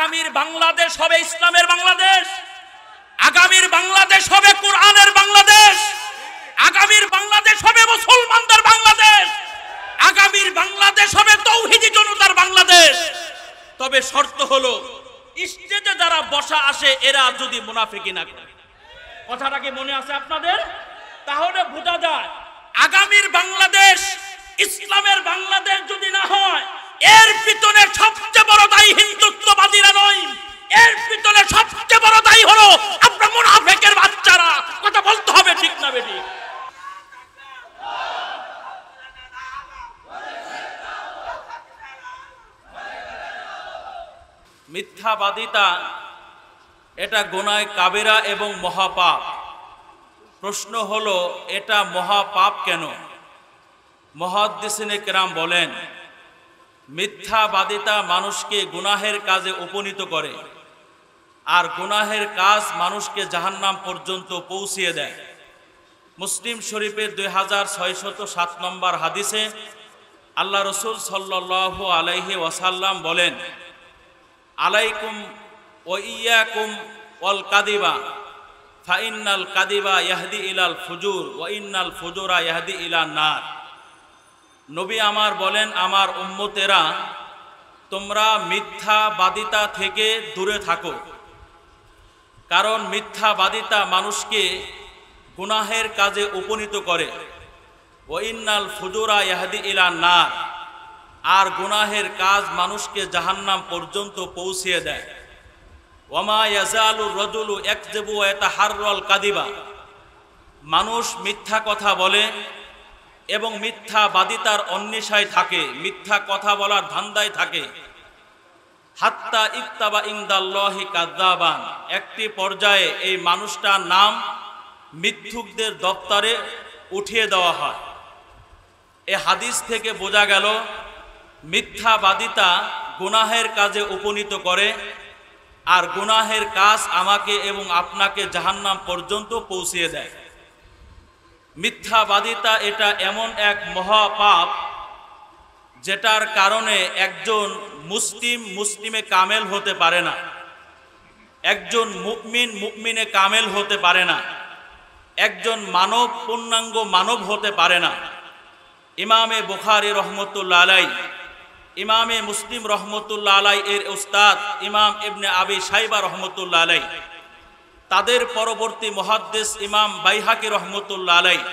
আগামীর বাংলাদেশ হবে ইসলামের বাংলাদেশ, আগামীর বাংলাদেশ হবে কোরআনের বাংলাদেশ, আগামীর বাংলাদেশ হবে মুসলমানদের বাংলাদেশ, আগামীর বাংলাদেশ হবে তৌহিদি জনতার বাংলাদেশ। তবে শর্ত হলো স্টেজে যারা বসা আসে এরা যদি মুনাফিকি না করে। কথাটা কি মনে আছে আপনাদের? তাহলে বোঝা যায় আগামীর বাংলাদেশ ইসলামের বাংলাদেশ যদি না হয়, এর পিছনে সবচেয়ে বড় দায়ী হিন্দুত্ববাদীরা নয়, এর পিছনে সবচেয়ে বড় দায়ী হলো আপনার মুনাফিকের বাচ্চারা। কথা বলতে হবে, ঠিক না বেটি? মিথ্যাবাদিতা এটা গুনাহ কাবিরা এবং মহাপাপ। প্রশ্ন হলো এটা মহাপাপ কেন? মুহাদ্দিসিনে কেরাম বলেন মিথ্যাবাদিতা মানুষকে গুনাহের কাজে উপনীত করে, আর গুনাহের কাজ মানুষকে জাহান্নাম পর্যন্ত পৌঁছিয়ে দেয়। মুসলিম শরীফের 2607 নম্বর হাদিসে আল্লাহ রসুল সাল্লাল্লাহু আলাইহি ওয়াসাল্লাম বলেন, আলাইকুম ওয়া ইয়াকুম ওয়াল কাদিবা ফাইন্নাল কাদিবা ইয়াহদি ইলাল ফুজুর ওয়া ইন্নাল ফুজুরা ইয়াহদি ইলান নার। নবী আমার বলেন, আমার উম্মতেরা তোমরা মিথ্যাবাদিতা থেকে দূরে থাকো, কারণ মিথ্যাবাদিতা মানুষকে গুনাহের কাজে উপনীত করে। ওয়া ইন্নাল ফুজুরা ইয়াহদি ইলান নার, আর গুনাহের কাজ মানুষকে জাহান্নাম পর্যন্ত পৌঁছিয়ে দেয়। ওয়ামা ইয়াজালুর রাজুলু ইয়াকযিবু ওয়া ইয়াতাহাররাল কাদিবা, মানুষ মিথ্যা কথা বলে এবং মিথ্যাবাদিতার অন্বেষায় থাকে, মিথ্যা কথা বলার ধান্দায় থাকে। হাত্তা ইক্তাবা ইনদাল্লাহি কাযাবান, একটি পর্যায়ে এই মানুষটার নাম মিথ্যুকদের দপ্তরে উঠিয়ে দেওয়া হয়। এই হাদিস থেকে বোঝা গেল মিথ্যাবাদিতা গুনাহের কাজে উপনীত করে, আর গুনাহের কাজ আমাকে এবং আপনাকে জাহান্নাম পর্যন্ত পৌঁছিয়ে দেয়। মিথ্যাবাদিতা এটা এমন এক মহাপাপ যেটার কারণে একজন মুসলিমে কামেল হতে পারে না, একজন মুমিনে কামেল হতে পারে না, একজন মানব পূর্ণাঙ্গ মানব হতে পারে না। ইমামে বুখারী রহমতুল্লাহ আলাইহি, ইমামে মুসলিম রহমতুল্লাহ আলাইহি এর উস্তাদ ইমাম ইবনে আবি শাইবা রহমতুল্লাহ আলাইহি, তাদের পরবর্তী মুহাদ্দিস ইমাম বাইহাকি রহমতুল্লাহ আলাইহি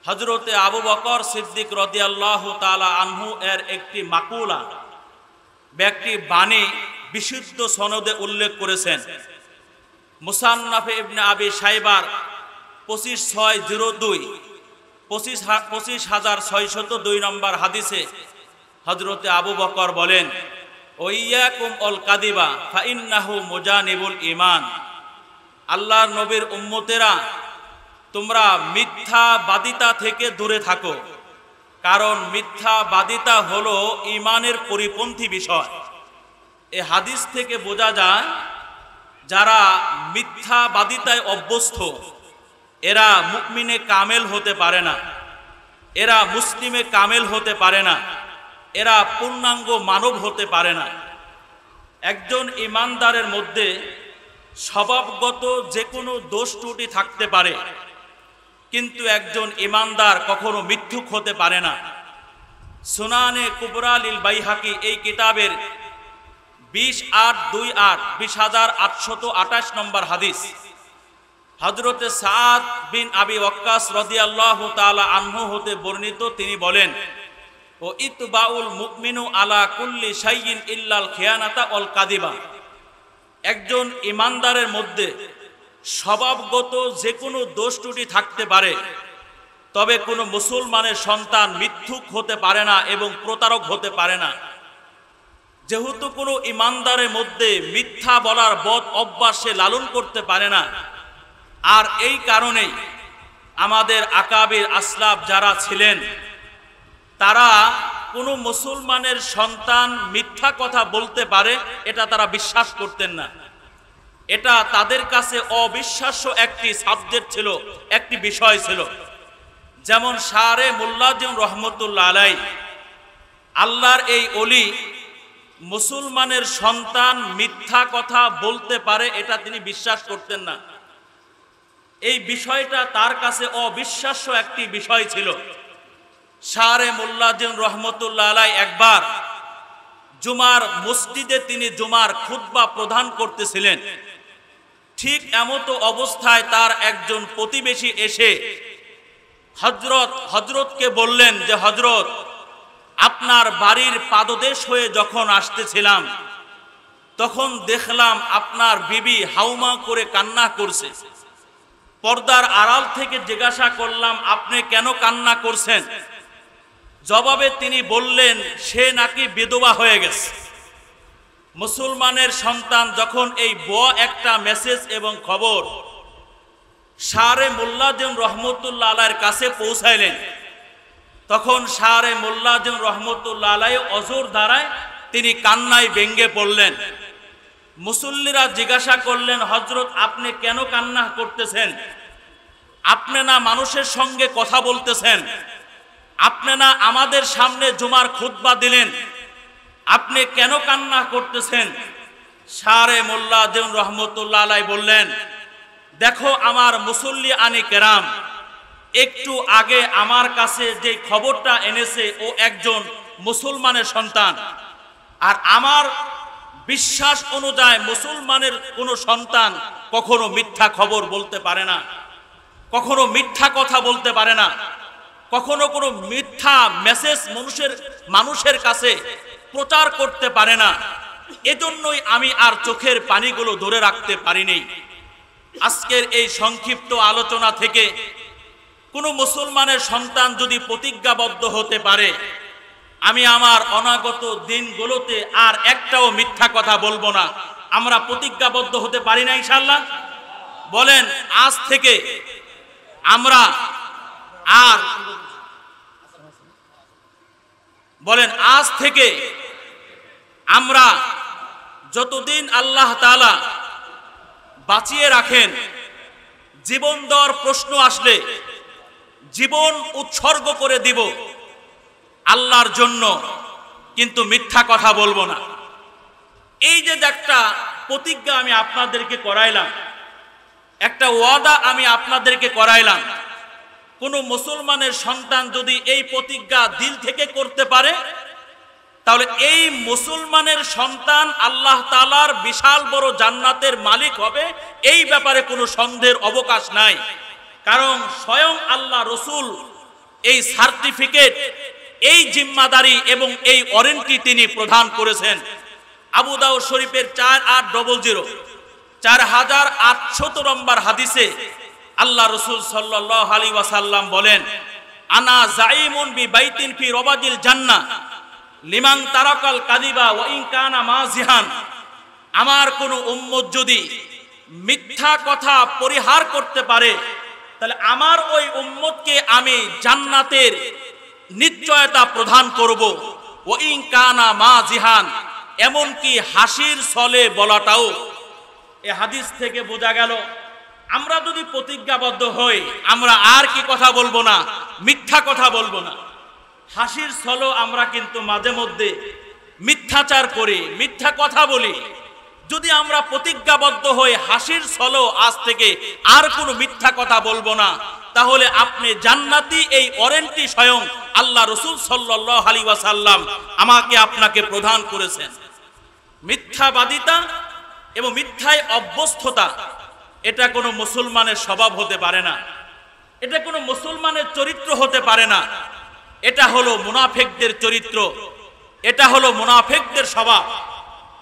হযরতে আবু বকর সিদ্দিক রাদিয়াল্লাহু তাআলা আনহু এর একটি মাকুলা, ব্যক্তি বাণী বিশুদ্ধ সনদে উল্লেখ করেছেন। মুসান্নাফে ইবনে আবি শাইবার 25602 নম্বর হাদিসে হযরতে আবু বকর বলেন, ওয়াইয়াকুম আল কাদিবা ফাইন্নাহু মুজানিবুল ঈমান, আল্লাহর নবীর উম্মতেরা তোমরা মিথ্যাবাদিতা থেকে দূরে থাকো, কারণ মিথ্যাবাদিতা হলো ঈমানের পরিপন্থী বিষয়। এই হাদিস থেকে বোঝা যায় যারা মিথ্যাবাদিতায় অভ্যস্ত এরা মুমিনে কামেল হতে পারে না, এরা মুসলিমে কামেল হতে পারে না, এরা পূর্ণাঙ্গ মানব হতে পারে না। একজন ঈমানদারের মধ্যে স্বভাবগত যে কোনো দোষ ত্রুটি থাকতে পারে, কিন্তু একজন ঈমানদার কখনো মিথ্যুক হতে পারে না। সুনানে কুবরা লিল বাইহাকি এই কিতাবের 20828 নম্বর হাদিস হযরতে সাদ বিন আবি ওয়াক্কাস রাদিয়াল্লাহু তাআলা আনহু হতে বর্ণিত, তিনি বলেন, ও ইতবাউল মুমিনু আলা কুল্লি শাইইন ইল্লাল খিয়ানাতা ওয়াল কাদিবা, একজন ঈমানদারের মধ্যে স্বভাবগত যে কোনো দোষ ত্রুটি থাকতে পারে, তবে কোনো মুসলমানের সন্তান মিথ্যুক হতে পারে না এবং প্রতারক হতে পারে না। যেহেতু কোনো ঈমানদারের মধ্যে মিথ্যা বলার বদ অভ্যাস সে লালন করতে পারে না, আর এই কারণেই আমাদের আকাবির আসলাফ যারা ছিলেন তারা কোনো মুসলমানের সন্তান মিথ্যা কথা বলতে পারে এটা তারা বিশ্বাস করতেন না। এটা তাদের কাছে অবিশ্বাস্য একটি সাবজেক্ট ছিল, একটি বিষয় ছিল। যেমন শারে মুল্লাজিম রহমতুল্লাহ আলাইহি, আল্লাহর এই ওলি মুসলমানের সন্তান মিথ্যা কথা বলতে পারে এটা তিনি বিশ্বাস করতেন না। এই বিষয়টা তার কাছে অবিশ্বাস্য একটি বিষয় ছিল। শারে মোল্লাদ্দিন রহমতুল্লাহ আলাই একবার জুমার মসজিদে তিনি জুমার খুতবা প্রদান করতেছিলেন। ঠিক এমতো অবস্থায় তার একজন প্রতিবেশী এসে হযরতকে বললেন যে হযরত, আপনার বাড়ির পাদদেশ হয়ে যখন আসতেছিলাম তখন দেখলাম আপনার বিবি হাউমা করে কান্না করছে। পর্দার আড়াল থেকে জিজ্ঞাসা করলাম আপনি কেন কান্না করছেন? জবাবে তিনি বললেন সে নাকি বিধবা হয়ে গেছে। মুসলমানের সন্তান যখন এই একটা মেসেজ এবং খবর শারে মোল্লাদ্দিন রহমতুল্লাহ আলাইয়ের কাছে পৌঁছাইলেন, তখন শারে মোল্লাদ্দিন রহমতুল্লাহ আলাই অজর দ্বারায় তিনি কান্নায় ভেঙ্গে পড়লেন। মুসল্লিরা জিজ্ঞাসা করলেন হযরত আপনি কেন কান্না করতেছেন? আপনি না মানুষের সঙ্গে কথা বলতেছেন, আপনি না আমাদের সামনে জুমার খুতবা দিলেন, আপনি কেন কান্না করতেছেন? শারে মোল্লাদ্দিন রহমতুল্লাহ আলাই বললেন, দেখো আমার মুসল্লি আনি কেরাম, একটু আগে আমার কাছে যে খবরটা এনেছে ও একজন মুসলমানের সন্তান, আর আমার বিশ্বাস অনুযায়ী মুসলমানের কোনো সন্তান কখনো মিথ্যা খবর বলতে পারে না, কখনো মিথ্যা কথা বলতে পারে না, কখনো কোনো মিথ্যা মেসেজ মানুষের কাছে প্রচার করতে পারে না। এজন্যই আমি আর চোখের পানিগুলো ধরে রাখতে পারিনি। আজকের এই সংক্ষিপ্ত আলোচনা থেকে কোনো মুসলমানের সন্তান যদি প্রতিজ্ঞাবদ্ধ হতে পারে আমি আমার অনাগত দিনগুলোতে আর একটাও মিথ্যা কথা বলবো না, আমরা প্রতিজ্ঞাবদ্ধ হতে পারি না ইনশাআল্লাহ? বলেন আজ থেকে আমরা আর বলেন আজ থেকে আমরা যতদিন আল্লাহ তাআলা বাঁচিয়ে রাখেন, জীবন দেওয়ার প্রশ্ন আসলে জীবন উৎসর্গ করে দিব আল্লাহর জন্য, কিন্তু মিথ্যা কথা বলবো না। এই যে একটা প্রতিজ্ঞা আমি আপনাদেরকে করাইলাম, একটা ওয়াদা আমি আপনাদেরকে করাইলাম, কোন মুসলমানের সন্তান যদি এই প্রতিজ্ঞা দিল থেকে করতে পারে তাহলে এই মুসলমানের সন্তান আল্লাহ তাআলার বিশাল বড় জান্নাতের মালিক হবে, এই ব্যাপারে কোনো সন্দেহের অবকাশ নাই। কারণ স্বয়ং আল্লাহ রসুল এই সার্টিফিকেট, এই জিম্মাদারি এবং এই ওয়ারেন্টি তিনি প্রদান করেছেন। আবু দাউদ শরীফের 4800 নম্বর হাদিসে আল্লাহ রসুল সাল্লাল্লাহু আলাইহি ওয়াসাল্লাম বলেন, আনা জাইমুন বি বাইতিন ফি রবাদিল জান্নাহ লিমান তারাকাল কাযিবা ওয়া ইন কানা মাযিহান। আমার কোন উম্মত যদি মিথ্যা কথা পরিহার করতে পারে তাহলে আমার ওই উম্মতকে আমি জান্নাতের নিশ্চয়তা প্রদান করব। ওয়া ইন কানা মাযিহান, এমনকি হাসির ছলে বলাটাও। এই হাদিস থেকে বোঝা গেল আমরা যদি প্রতিজ্ঞাবদ্ধ হই আমরা আর কি কথা বলবো না, মিথ্যা কথা বলবো না। হাসির ছলে আমরা কিন্তু মাঝে মধ্যে মিথ্যাচার করি, মিথ্যা কথা বলি। যদি আমরা প্রতিজ্ঞাবদ্ধ হই হাসির ছলেও আজ থেকে আর কোনো মিথ্যা কথা বলবো না, তাহলে আপনি জান্নাতি, এই ওয়ারেন্টি স্বয়ং আল্লাহ রসুল সাল্লাল্লাহু আলাইহি ওয়াসাল্লাম আমাকে আপনাকে প্রদান করেছেন। মিথ্যাবাদিতা এবং মিথ্যায় অভ্যস্ততা এটা কোনো মুসলমানের স্বভাব হতে পারে না, এটা কোনো মুসলমানের চরিত্র হতে পারে না। এটা হলো মুনাফিকদের চরিত্র, এটা হলো মুনাফিকদের স্বভাব।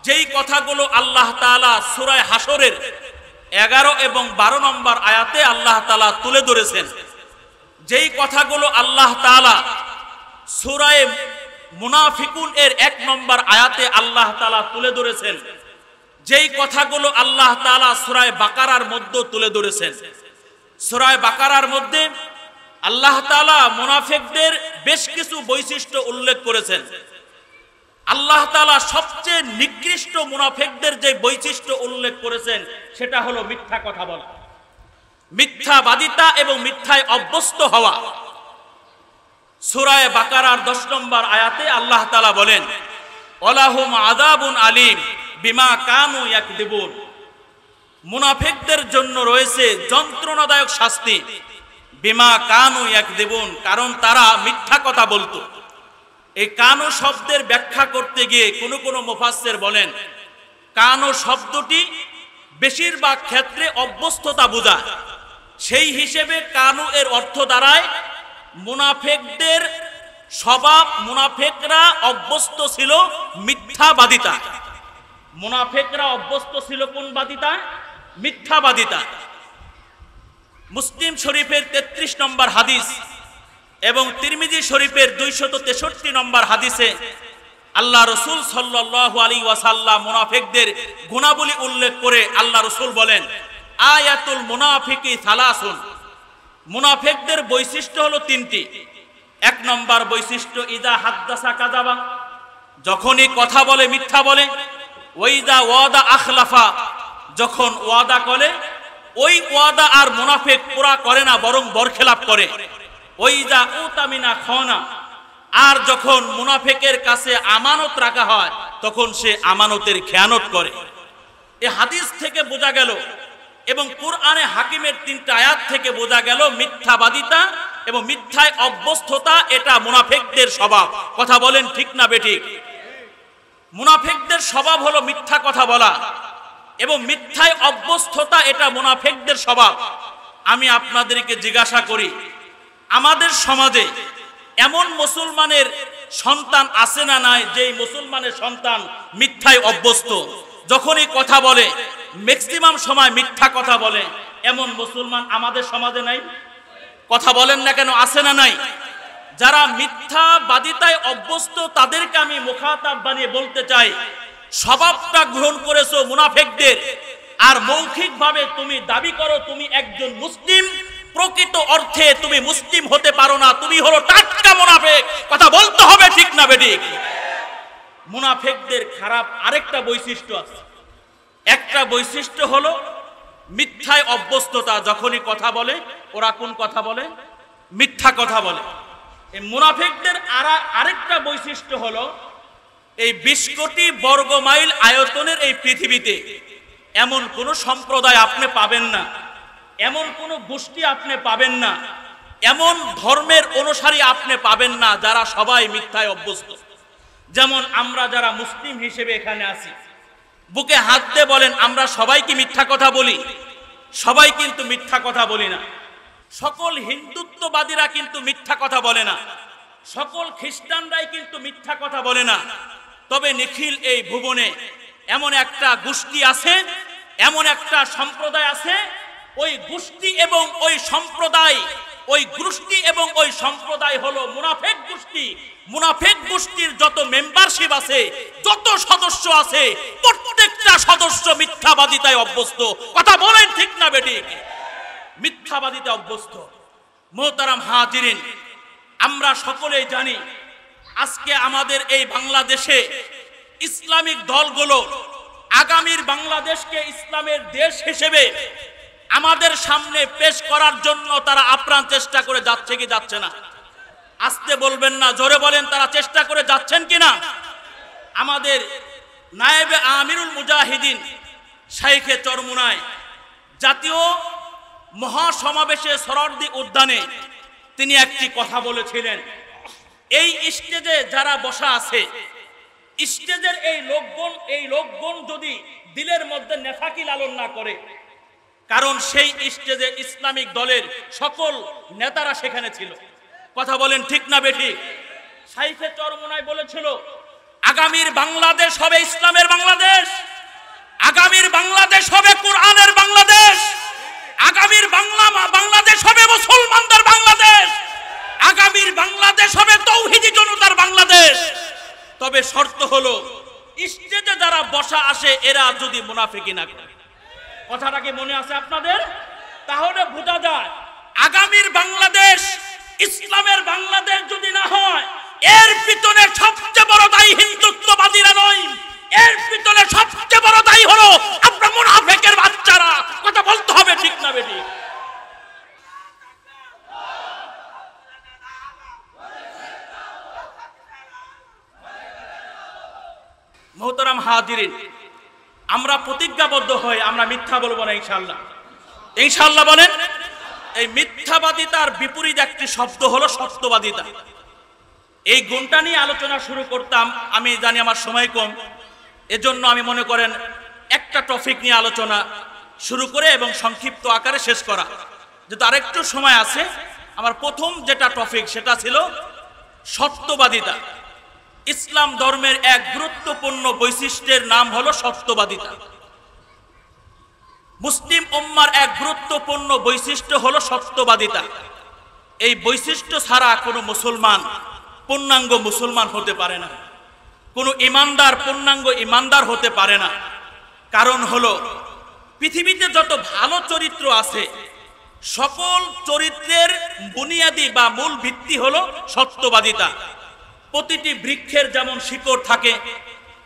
যেই কথাগুলো আল্লাহ তাআলা সূরা হাশরের 11 এবং 12 নম্বর আয়াতে আল্লাহ তাআলা তুলে ধরেছেন, যেই কথাগুলো আল্লাহ তাআলা সূরা মুনাফিকুন এর 1 নম্বর আয়াতে আল্লাহ তাআলা তুলে ধরেছেন, যেই কথাগুলো আল্লাহ তাআলা সূরা বাকারার মধ্যে তুলে ধরেছেন। সূরা বাকারার মধ্যে আল্লাহ তাআলা মুনাফিকদের বেশ কিছু বৈশিষ্ট্য উল্লেখ করেছেন। আল্লাহ তাআলা সবচেয়ে নিকৃষ্ট মুনাফিকদের যে বৈশিষ্ট্য উল্লেখ করেছেন সেটা হলো মিথ্যা কথা বলা, মিথ্যাবাদিতা এবং মিথ্যায় অভ্যস্ত হওয়া। সূরা বাকারার 10 নম্বর আয়াতে আল্লাহ তাআলা বলেন, ওয়ালাহুম আযাবুন আলীম বিমা কানু ইয়াকদিবুন। মুনাফিকদের জন্য রয়েছে যন্ত্রণাদায়ক শাস্তি, বিমা কানু ইয়াকদিবুন, কারণ তারা মিথ্যা কথা বলতো। এই কানু শব্দের ব্যাখ্যা করতে গিয়ে কোনো মুফাসসির বলেন, কানু শব্দটি বেশিরভাগ ক্ষেত্রে অভ্যস্ততা বোঝায়। সেই হিসেবে কানু এর অর্থ দাঁড়ায় মুনাফিকদের স্বভাব, মুনাফিকরা অভ্যস্ত ছিল মিথ্যাবাদিতা। মুনাফিকরা অভ্যস্ত ছিল কোন বাদিতা? মিথ্যাবাদিতা। মুসলিম শরীফের 33 নম্বর হাদিস এবং তিরমিজি শরীফের 263 নম্বর হাদিসে আল্লাহ রসুল সাল্লাল্লাহু আলাইহি ওয়াসাল্লাম মুনাফিকদের গুণাবলী উল্লেখ করে আল্লাহ রসুল বলেন, আয়াতুল মুনাফিকি সালাসুন। মুনাফিকদের বৈশিষ্ট্য হলো তিনটি। 1 নম্বর বৈশিষ্ট্য, ইদা হাদ্দাসা কাযাবা, যখনই কথা বলে মিথ্যা বলে। ওয়াইদা ওয়াদা আখলাফা, যখন ওয়াদা করে ওই ওয়াদা আর মুনাফিক পুরা করে না, বরং বরখেলাপ করে। ওয়াইদা উতামিনা খানা, আর যখন মুনাফিকের কাছে আমানত রাখা হয় তখন সে আমানতের খেয়ানত করে। এই হাদিস থেকে বোঝা গেল এবং কুরআনে হাকিমের 3টা আয়াত থেকে বোঝা গেল মিথ্যাবাদিতা এবং মিথ্যায় অভ্যস্ততা এটা মুনাফিকদের স্বভাব। কথা বলেন ঠিক না বেঠিক? মুনাফিকদের স্বভাব হলো মিথ্যা কথা বলা এবং মিথ্যায় অভ্যস্ততা এটা মুনাফিকদের স্বভাব। আমি আপনাদেরকে জিজ্ঞাসা করি, আমাদের সমাজে এমন মুসলমানের সন্তান আছে না নাই যেই মুসলমানের সন্তান মিথ্যায় অভ্যস্ত? যখনই কথা বলে ম্যাক্সিমাম সময় মিথ্যা কথা বলে, এমন মুসলমান আমাদের সমাজে নাই? কথা বলেন না কেন, আছে না নাই? যারা মিথ্যাবাদিতায় অভ্যস্ত তাদেরকে আমি মুখাতাব বানিয়ে বলতে চাই, স্বভাবটা গ্রহণ করেছো মুনাফিকদের, আর মৌখিকভাবে তুমি দাবি করো তুমি একজন মুসলিম, প্রকৃত অর্থে তুমি মুসলিম হতে পারো না, তুমি হলো টাটকা মুনাফিক। কথা বলতে হবে ঠিক না বেঠিক? মুনাফিকদের খারাপ আরেকটা বৈশিষ্ট্য আছে। একটা বৈশিষ্ট্য হলো মিথ্যায় অভ্যস্ততা। যখনই কথা বলে ওরা কোন কথা বলে? মিথ্যা কথা বলে। এই মুনাফিকদের আরেকটা বৈশিষ্ট্য হলো এই 20 কোটি বর্গ মাইল আয়তনের এই পৃথিবীতে এমন কোন সম্প্রদায় আপনি পাবেন না, এমন কোন গোষ্ঠী আপনি পাবেন না, এমন ধর্মের অনুসারী আপনি পাবেন না যারা সবাই মিথ্যায় অভ্যস্ত। যেমন আমরা যারা মুসলিম হিসেবে এখানে আছি, বুকে হাত দিয়ে বলেন আমরা সবাই কি মিথ্যা কথা বলি? সবাই কিন্তু মিথ্যা কথা বলি না। সকল হিন্দুত্ববাদীরা কিন্তু মিথ্যা কথা বলে না, সকল খ্রিস্টানরাই কিন্তু মিথ্যা কথা বলে না। তবে নিখিল এই ভুবনে এমন একটা গোষ্ঠী আছে, এমন একটা সম্প্রদায় আছে, ওই গোষ্ঠী এবং ওই সম্প্রদায়, ওই গোষ্ঠী এবং ওই সম্প্রদায় হলো মুনাফিক গোষ্ঠী। মুনাফিক গোষ্ঠীর যত মেম্বারশিপ আছে, যত সদস্য আছে, প্রত্যেকটা সদস্য মিথ্যাবাদিতায় অভ্যস্ত। কথা বলেন ঠিক না বেঠিক? মিথ্যাবাদিতে অভ্যস্ত। মোহতারাম হাজিরিন, আমরা সকলেই জানি আজকে আমাদের এই বাংলাদেশে ইসলামিক দলগুলো আগামীর বাংলাদেশকে ইসলামের দেশ হিসেবে আমাদের সামনে পেশ করার জন্য তারা আপ্রাণ চেষ্টা করে যাচ্ছে কি যাচ্ছে না? আস্তে বলবেন না, জোরে বলেন, তারা চেষ্টা করে যাচ্ছেন কিনা? আমাদের নায়েবে আমিরুল মুজাহিদিন শাইখে চরমুনায় জাতীয় মহাসমাবেশে সরোয়ার্দী উদ্যানে তিনি একটি কথা বলেছিলেন। এই স্টেজে যারা বসা আছে, স্টেজের এই লোকগণ যদি দিলের মধ্যে নেফাকি লালন না করে, কারণ সেই স্টেজে ইসলামিক দলের সকল নেতারা সেখানে ছিল। কথা বলেন ঠিক না বেঠিক? শাইখে চরমুনায় বলেছিল আগামীর বাংলাদেশ হবে ইসলামের বাংলাদেশ, আগামীর বাংলাদেশ হবে কোরআনের বাংলাদেশ, আগামীর বাংলাদেশ হবে মুসলমানদের বাংলাদেশ, আগামীর বাংলাদেশ হবে তৌহিদি জনতার বাংলাদেশ। তবে শর্ত হলো স্টেজে যারা বসা আসে এরা যদি মুনাফিকি না করে। কথাটা কি মনে আছে আপনাদের? তাহলে বোঝা যায় আগামীর বাংলাদেশ ইসলামের বাংলাদেশ যদি না হয়, এর পিছনে সবচেয়ে বড় দায়ী হিন্দুত্ববাদীরা নয়, এর পিছনে সবচেয়ে বড় দায়ী হলো আপনার মুনাফিকের বাচ্চারা। কথা বলতে হবে ঠিক না বেঠিক? হাজিরিন, আমরা প্রতিজ্ঞাবদ্ধ হই আমরা মিথ্যা বলবো না ইনশাআল্লাহ। ইনশাআল্লাহ বলেন। এই মিথ্যাবাদিতার বিপরীত একটি শব্দ হলো সত্যবাদিতা। এই গুণটা নিয়ে আলোচনা শুরু করতাম, আমি জানি আমার সময় কম, এজন্য আমি মনে করেন একটা টপিক নিয়ে আলোচনা শুরু করে এবং সংক্ষিপ্ত আকারে শেষ করা, যেহেতু আরেকটু সময় আছে। আমার প্রথম যেটা টপিক সেটা ছিল সত্যবাদিতা। ইসলাম ধর্মের এক গুরুত্বপূর্ণ বৈশিষ্ট্যের নাম হলো সত্যবাদিতা। মুসলিম উম্মার এক গুরুত্বপূর্ণ বৈশিষ্ট্য হলো সত্যবাদিতা। এই বৈশিষ্ট্য ছাড়া কোনো মুসলমান পূর্ণাঙ্গ মুসলমান হতে পারে না, কোনো ইমানদার পূর্ণাঙ্গ ইমানদার হতে পারে না। কারণ হলো পৃথিবীতে যত ভালো চরিত্র আছে সকল চরিত্রের বুনিয়াদি বা মূল ভিত্তি হলো সত্যবাদিতা। প্রতিটি বৃক্ষের যেমন শিকড় থাকে,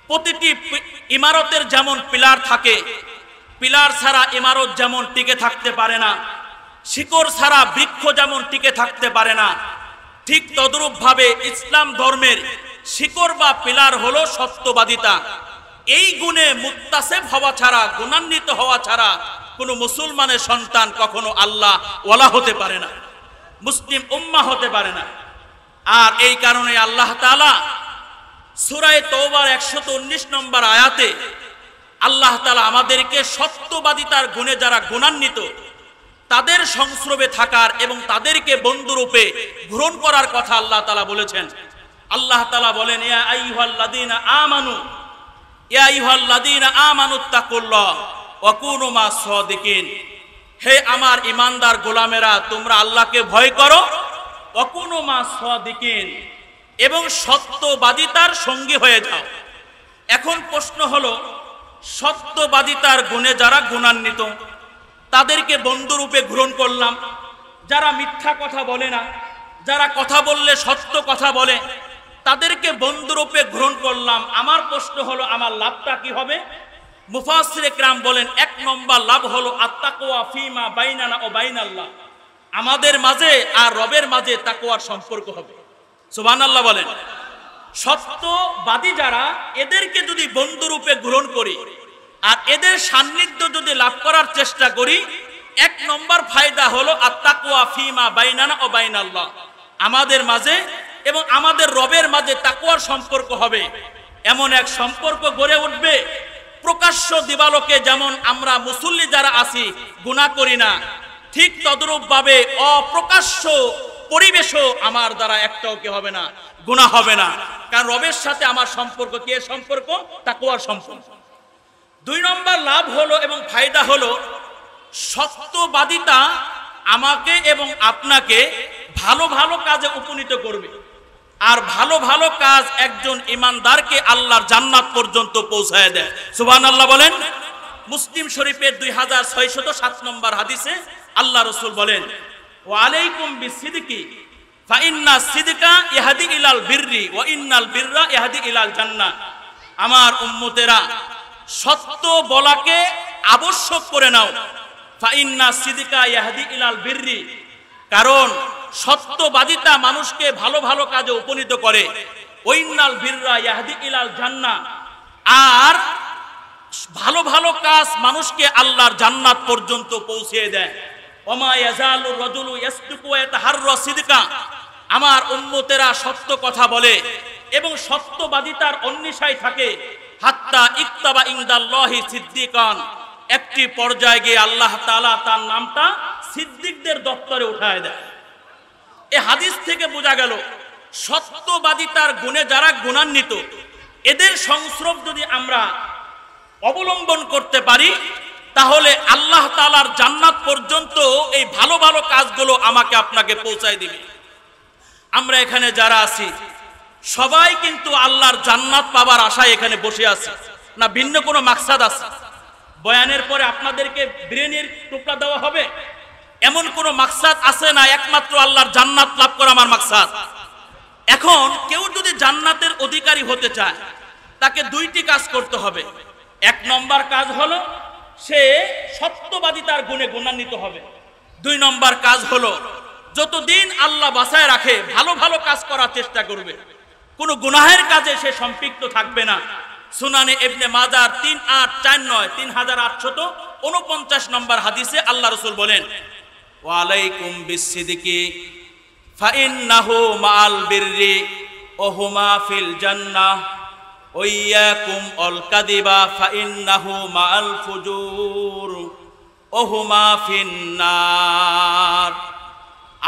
প্রতিটি ইমারতের যেমন পিলার থাকে, পিলার ছাড়া ইমারত যেমন টিকে থাকতে পারে না, শিকড় ছাড়া বৃক্ষ যেমন টিকে থাকতে পারে না, ঠিক তদ্রূপভাবে ইসলাম ধর্মের শিকড় বা পিলার হলো সত্যবাদিতা। এই গুণে মুত্তাসিফ হওয়া ছাড়া, গুণান্বিত হওয়া ছাড়া কোনো মুসলমানের সন্তান কখনো আল্লাহ ওয়ালা হতে পারে না, মুসলিম উম্মাহ হতে পারে না। আর এই কারণে আল্লাহ তাআলা সূরা তাওবার 119 নম্বর আয়াতে আল্লাহ তাআলা আমাদেরকে সত্যবাদিতার গুণে যারা গুণান্বিত তাদের সংস্রবে থাকার এবং তাদেরকে বন্ধুরূপে গ্রহণ করার কথা আল্লাহ তাআলা বলেছেন। আল্লাহ তাআলা বলেন, ইয়া আইয়ুহাল্লাযীনা আমানু, ইয়া আইয়ুহাল্লাযীনা আমানুত্তাকুল্লাহ ওয়া কুনু মাস সাদিকিন। হে আমার ঈমানদার গোলামেরা, তোমরা আল্লাহকে ভয় করো, ওয়া কুনু মাস সাদিকিন, এবং সত্যবাদিতার সঙ্গী হয়ে যাও। এখন প্রশ্ন হলো, সত্যবাদিতার গুণে যারা গুণান্বিত তাদেরকে বন্ধুরূপে গ্রহণ করলাম, যারা মিথ্যা কথা বলে না, যারা কথা বললে সত্য কথা বলে তাদেরকে বন্ধুরূপে গ্রহণ করলাম। আমার প্রশ্ন হলো, আমার লাভটা কি হবে? মুফাসসিরে কিরাম বলেন, এক নম্বর লাভ হলো আত্তাকওয়া ফীমা বাইনানা ওয়া বাইনাল্লাহ, আমাদের মাঝে আর রবের মাঝে তাকওয়ার সম্পর্ক হবে। সুবহানাল্লাহ বলেন। সত্যবাদী যারা, এদেরকে যদি বন্ধুরূপে গ্রহণ করি আর এদের সান্নিধ্য যদি লাভ করার চেষ্টা করি, এক নম্বর ফায়দা হলো আত্তাকওয়া ফীমা বাইনানা ওয়া বাইনাল্লাহ, আমাদের মাঝে এবং আমাদের রবের মাঝে তাকওয়ার সম্পর্ক হবে। এমন এক সম্পর্ক গড়ে উঠবে, প্রকাশ্য দিবালোকে যেমন আমরা মুসল্লি যারা আছি গুনাহ করি না, ঠিক তদ্রূপভাবে অপ্রকাশ্য পরিবেশও আমার দ্বারা একটাও কি হবে না, গুনাহ হবে না। কারণ রবের সাথে আমার সম্পর্ক কি? সম্পর্ক তাকওয়ার সম্পর্ক। দুই নম্বর লাভ হলো এবং ফায়দা হলো, সত্যবাদিতা আমাকে এবং আপনাকে ভালো ভালো কাজে উপনীত করবে। আর ভালো ভালো কাজ একজন ইমানদারকে আল্লাহর জান্নাত পর্যন্ত পৌঁছায় দেয়। সুবহানাল্লাহ বলেন। মুসলিম শরীফের 2607 নম্বর হাদিসে আল্লাহ রাসূল বলেন, ওয়া আলাইকুম বিসিদকি ফা ইন্না সিদকা ইয়াহদি ইলাল বিররি ওয়া ইন্নাল বিররা ইয়াহদি ইলাল জান্নাহ। আমার উম্মতেরা, সত্য বলাকে আবশ্যক করে নাও। ফা ইন্না সিদকা ইয়াহদি ইলাল বিররি, কারণ সত্যবাদিতা মানুষকে ভালো ভালো কাজে উপনীত করে। ওয়া ইন্নাল বিররা ইয়াহদি ইলাল জান্নাহ, আর ভালো ভালো কাজ মানুষকে আল্লাহর জান্নাত পর্যন্ত পৌঁছিয়ে দেয়। ওমা ইয়াজালুর রাজুলু ইয়াসদুকু ওয়া ইয়াতাহাররা সিদকা, আমার উম্মতেরা সত্য কথা বলে এবং সত্যবাদিতার অন্বেষায় থাকে। হাত্তা ইকতাবা ইনদাল্লাহি সিদ্দিকান, একটি পর্যায়ে গিয়ে আল্লাহ তাআলা তার নামটা সিদ্দিকদের দপ্তরে উঠায় দেয়। এই হাদিস থেকে বোঝা গেল, সত্যবাদিতার গুণে যারা গুণান্বিত এদের সংস্রব যদি আমরা অবলম্বন করতে পারি, তাহলে আল্লাহ তাআলার জান্নাত পর্যন্ত এই ভালো ভালো কাজগুলো আমাকে আপনাকে পৌঁছায় দিবে। আমরা এখানে যারা আছি সবাই কিন্তু আল্লাহর জান্নাত পাবার আশায় এখানে বসে আছি, না ভিন্ন কোনো মাকসাদ আছে? বয়ানের পরে আপনাদেরকে ব্রেনের টুকরা দেওয়া হবে এমন কোনো মাকসাদ আছে না? একমাত্র আল্লাহর জান্নাত লাভ করা আমার মাকসাদ। এখন কেউ যদি জান্নাতের অধিকারী হতে চায়, তাকে দুইটি কাজ করতে হবে। এক নম্বর কাজ হলো সে সত্যবাদিতার গুণে গুণান্বিত হবে। দুই নম্বর কাজ হলো যতদিন আল্লাহ বাঁচায় রাখে ভালো ভালো কাজ করার চেষ্টা করবে, কোনো গুনাহের কাজে সে সম্পৃক্ত থাকবে না। সুনানে ইবনে মাজার 3849 নম্বর হাদিসে আল্লাহ রাসূল বলেন, ওয়া আলাইকুম বিসসিদকি ফাইন্নাহু মাআল বিররি ওয়া হুমা ফিল জান্নাহ ওয়া ইয়াকুম আল কাযিবা ফাইন্নাহু মাআল ফুজুর ওয়া হুমা ফিন্নার।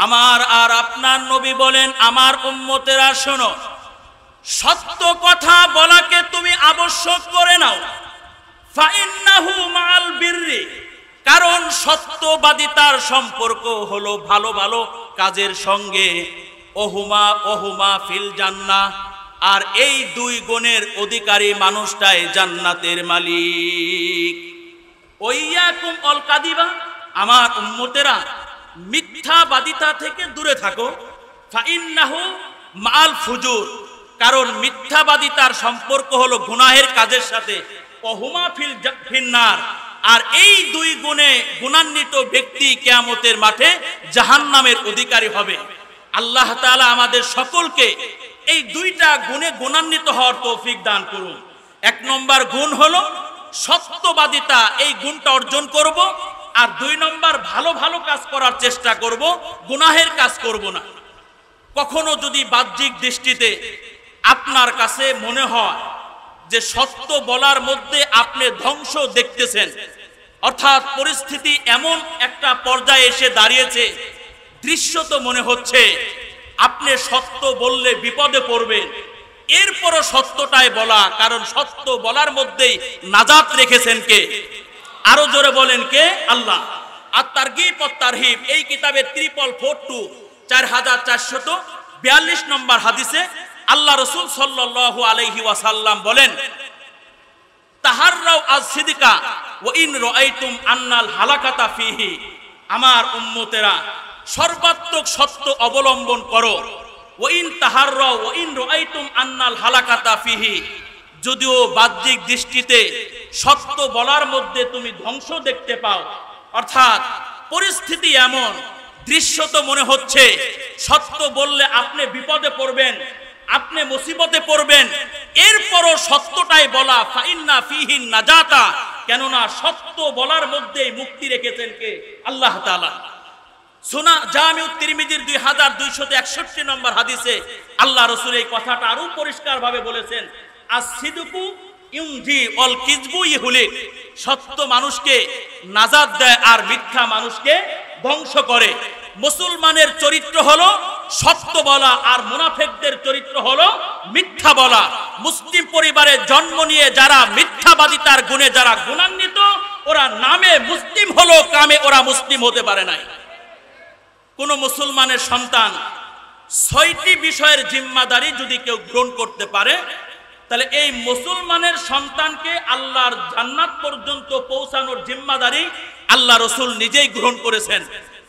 আমার আর আপনার নবী বলেন, আমার উম্মতেরা শোনো, সত্য কথা বলাকে তুমি আবশ্যক করে নাও। ফাইন্নাহু মাআল বিররি, কারণ সত্যবাদিতার সম্পর্ক হলো ভালো ভালো কাজের সঙ্গে। ওহুমা ফিল জান্নাহ, আর এই দুই গুণের অধিকারী মানুষটাই জান্নাতের মালিক। ওয়াইয়াকুম আল কাযিবা, আমার উম্মতেরা মিথ্যাবাদিতা থেকে দূরে থাকো। ফাইন্নাহু মাআল ফুজুর, কারণ মিথ্যাবাদিতার সম্পর্ক হলো গুনাহের কাজের সাথে। ওহুমা ফিন্নার, আর এই দুই গুণে গুণান্বিত ব্যক্তি কিয়ামতের মাঠে জাহান্নামের অধিকারী হবে। আল্লাহ তাআলা আমাদের সকলকে এই দুইটা গুণে গুণান্বিত হওয়ার তৌফিক দান করুন। এক নম্বর গুণ হলো সত্যবাদিতা, এই গুণটা অর্জন করব। আর দুই নম্বর ভালো ভালো কাজ করার চেষ্টা করব, গুনাহের কাজ করব না। কখনো যদি বাহ্যিক দৃষ্টিতে আপনার কাছে মনে হয় যে সত্য বলার মধ্যে আপনি ধ্বংস দেখতেছেন, অর্থাৎ পরিস্থিতি এমন একটা পর্যায়ে এসে দাঁড়িয়েছে, দৃশ্যত মনে হচ্ছে আপনি সত্য বললে বিপদে পড়বেন, এরপরও সত্যটাই বলা, কারণ সত্য বলার মধ্যেই নাজাত রেখেছেন কে? আরো জোরে বলেন কে? আল্লাহ। আর তারগীব ও তারহিব এই কিতাবের 4442 নম্বর হাদিসে আল্লাহ রাসূল সাল্লাল্লাহু আলাইহি ওয়াসাল্লাম বলেন, তাহাররাউ আস-সিদকা ওয়া ইন রাআইতুম আন্নাল হালাকাতা ফিহি, আমার উম্মতেরা সর্বাত্মক সত্য অবলম্বন করো। ওয়া ইন তাহাররাউ ওয়া ইন রাআইতুম আন্নাল হালাকাতা ফিহি, যদিও বাহ্যিক দৃষ্টিতে সত্য বলার মধ্যে তুমি ধ্বংস দেখতে পাও, অর্থাৎ পরিস্থিতি এমন, দৃশ্যত মনে হচ্ছে সত্য বললে আপনি বিপদে পড়বেন, আপনি মুসিবতে পড়বেন, এরপরও সত্যটাই বলা। ফাইন্না ফিহিন নাজাতা, কেননা সত্য বলার মধ্যেই মুক্তি রেখেছেন কে? আল্লাহ তাআলা। সুনা জামিউত তিরমিজির 2261 নম্বর হাদিসে আল্লাহ রাসূল এই কথাটা আরো পরিষ্কার ভাবে বলেছেন, আস-সিদকু ইউনজি ওয়াল কিযবু ইহলিক, সত্য মানুষকে নাজাত দেয় আর মিথ্যা মানুষকে ধ্বংস করে। মুসলমানের চরিত্র হলো সত্য বলা, আর মুনাফিকদের চরিত্র হলো মিথ্যা বলা। মুসলিম পরিবারে জন্ম নিয়ে যারা মিথ্যাবাদিতার গুণে যারা গুণান্বিত, ওরা নামে মুসলিম হলো, কামে ওরা মুসলিম হতে পারে নাই। কোন মুসলমানের সন্তান 6টি বিষয়ের জিম্মাদারি যদি কেউ গ্রহণ করতে পারে, তাহলে এই মুসলমানের সন্তানকে আল্লাহর জান্নাত পর্যন্ত পৌঁছানোর জিম্মাদারি আল্লাহ রাসূল নিজেই গ্রহণ করেছেন।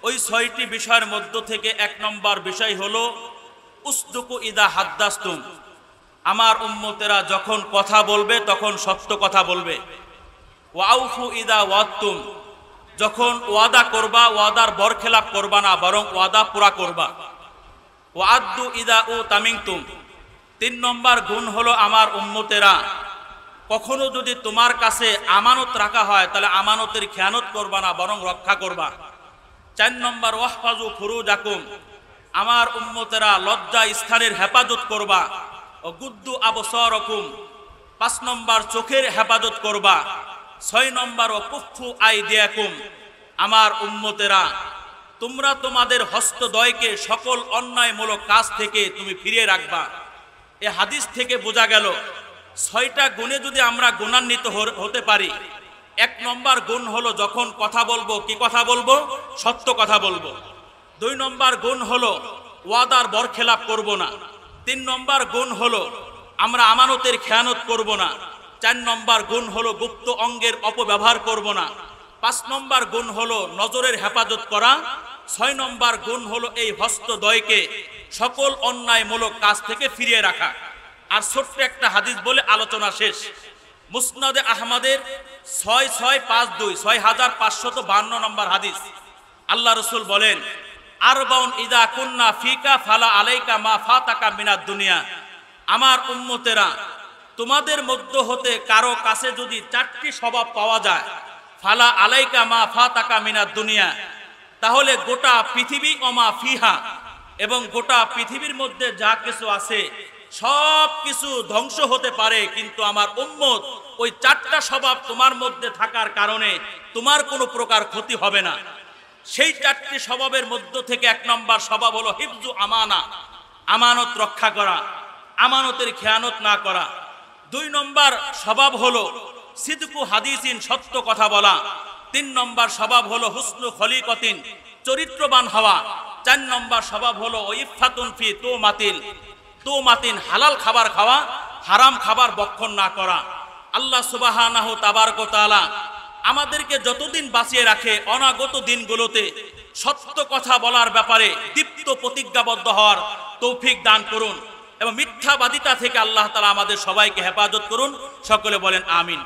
ওই 6টি বিষয়ের মধ্য থেকে 1 নম্বর বিষয় হলো উসদুকু ইদা হাদ্দাসতুম, আমার উম্মতেরা যখন কথা বলবে তখন সত্য কথা বলবে। ওয়াউফু ইদা ওয়াদতুম, যখন ওয়াদা করবা ওয়াদার বরখেলাপ করবা না, বরং ওয়াদা পুরা করবা। ওয়াদ্দু ইদা উ তামিনতুম, 3 নম্বর গুণ হলো আমার উম্মতেরা কখনো যদি তোমার কাছে আমানত রাখা হয় তাহলে আমানতের খেয়ানত করবা না, বরং রক্ষা করবা। 4 নম্বর ওয়াহফাজু ফুরুজাকুম, আমার উম্মতেরা লজ্জা স্থানের হেফাজত করবা। ও গুদ্দু আবসারাকুম, 5 নম্বর চোখের হেফাজত করবা। 6 নম্বর ও কুফু আইদিয়াকুম, আমার উম্মতেরা তোমরা তোমাদের হস্তদ্বয়কে সকল অন্যায়মূলক কাজ থেকে তুমি ফিরিয়ে রাখবা। এই হাদিস থেকে বোঝা গেল 6টা গুণে যদি আমরা গুণান্বিত হতে পারি, 1 নম্বর গুণ হলো যখন কথা বলবো কি কথা বলবো? সত্য কথা বলবো। 2 নম্বর গুণ হলো ওয়াদার বরখেলাপ করব না। 3 নম্বর গুণ হলো আমরা আমানতের খেয়ানত করব না। 4 নম্বর গুণ হলো গুপ্ত অঙ্গের অপব্যবহার করব না। 5 নম্বর গুণ হলো নজরের হেফাজত করা। 6 নম্বর গুণ হলো এই হস্তদ্বয়কে সকল অন্যায়মূলক কাজ থেকে ফিরিয়ে রাখা। আর ছোট্ট একটা হাদিস বলে আলোচনা শেষ। মুসনাদে আহমদের 6552 নম্বর হাদিস, আল্লাহ রাসূল বলেন, আরবাউন ইদা কুন্না ফিকা ফালা আলাইকা মা ফাতাকা মিনাদ দুনিয়া, আমার উম্মতেরা তোমাদের মধ্য হতে কারো কাছে যদি 4টি স্বভাব পাওয়া যায়, ফালা আলাইকা মা ফাতাকা মিনাদ দুনিয়া, তাহলে গোটা পৃথিবী ওমা ফিহা, এবং গোটা পৃথিবীর মধ্যে যা কিছু আছে সব কিছু ধ্বংস হতে পারে, কিন্তু আমার উম্মত ওই 4টা স্বভাব তোমার মধ্যে থাকার কারণে তোমার কোনো প্রকার ক্ষতি হবে না। সেই 4টি স্বভাবের মধ্য থেকে 1 নম্বর স্বভাব হলো হিফজু আমানা, আমানত রক্ষা করা, আমানতের খেয়ানত না করা। 2 নম্বর স্বভাব হলো সিদকু হাদিসিন, সত্য কথা বলা। 3 নম্বর স্বভাব হলো হুসনু খলিকতিন, চরিত্রবান হওয়া। 4 নম্বর স্বভাব হলো ইফাতুন ফি তুমাতিন, হালাল খাবার খাওয়া, হারাম খাবার ভক্ষণ না করা। আল্লাহ সুবহানাহু তাবারক ওয়া তাআলা আমাদেরকে যতদিন বাঁচিয়ে রাখে, অনাগত দিনগুলোতে সত্য কথা বলার ব্যাপারে দীপ্ত প্রতিজ্ঞাবদ্ধ হওয়ার তৌফিক দান করুন, এবং মিথ্যাবাদিতা থেকে আল্লাহ তাআলা আমাদের সবাইকে হেফাজত করুন। সকলে বলেন আমিন।